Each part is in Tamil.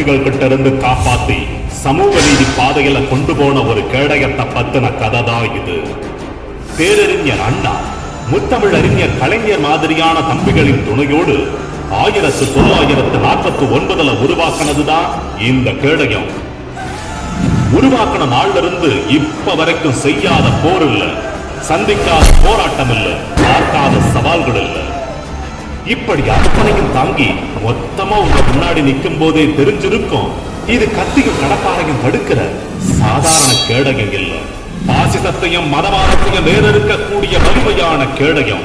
சக்திகள் கிட்ட இருந்து காப்பாத்தி சமூக நீதி பாதையில கொண்டு போன ஒரு கேடயத்தை பத்தின கதை தான் இது. பேரறிஞர் அண்ணா, முத்தமிழ் அறிஞர் கலைஞர் மாதிரியான தம்பிகளின் துணையோடு 1949 உருவாக்கினதுதான் இந்த கேடயம். உருவாக்கின நாள்ல இருந்து இப்ப வரைக்கும் செய்யாத போர் இல்ல, சந்திக்காத போராட்டம் இல்ல, பார்க்காத சவால்கள் இல்ல. இப்படி அத்தனையும் தாங்கி மொத்தமா உங்க முன்னாடி நிற்கும் போதே தெரிஞ்சிருக்கும், இது கத்தியும் கடப்பாரையும் தடுக்கிற சாதாரண கேடயம் இல்ல, பாசிசத்தையும் மதவாதத்தையும் வேறறுக்கக்கூடிய வலிமையான கேடயம்.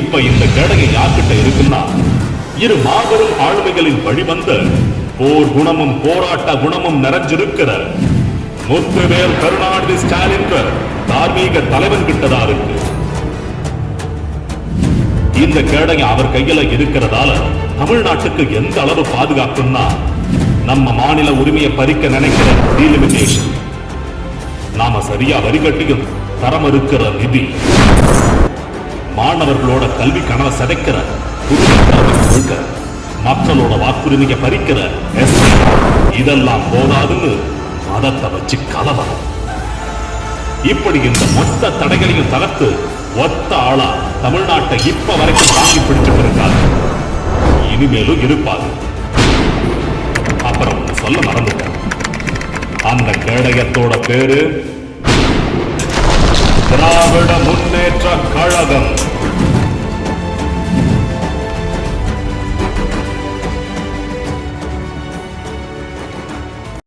இப்ப இந்த கேடயம் யார்கிட்ட இருக்குன்னா, இரு மாபெரும் ஆளுமைகளின் வழிவந்த போர் குணமும் போராட்ட குணமும் நிறைஞ்சிருக்கிற முத்துவேல் கருணாநிதி ஸ்டாலின் தார்மீக தலைவன் கிட்டதா இருக்கு. இந்த கேடயம் அவர் கையில இருக்கிறதால தமிழ்நாட்டுக்கு எந்த அளவு பாதுகாப்புன்னா, நம்ம மாநில உரிமையை பறிக்க நினைக்கிற டீலிமிட்டேஷன், நாம சரியா வரி கட்டியும் தரம் இருக்கிற நிதி, மாணவர்களோட கல்வி கனவை சிதைக்கிற புதுமை, மக்களோட வாக்குரிமையை பறிக்கிற எஸ்சி, இதெல்லாம் போதாதுன்னு மதத்தை வச்சு கலவரம். இப்படி இந்த மொத்த தடைகளையும் தகர்த்து ஒத்த ஆளா தமிழ்நாட்டை இப்ப வரைக்கும் தாங்கி பிடிச்சிட்டு இருக்காரு, இனிமேலும் இருப்பாரு. அப்புறம் சொல்ல மறந்துட்டேன், அந்த கேடயத்தோட பேரு திராவிட முன்னேற்ற கழகம்.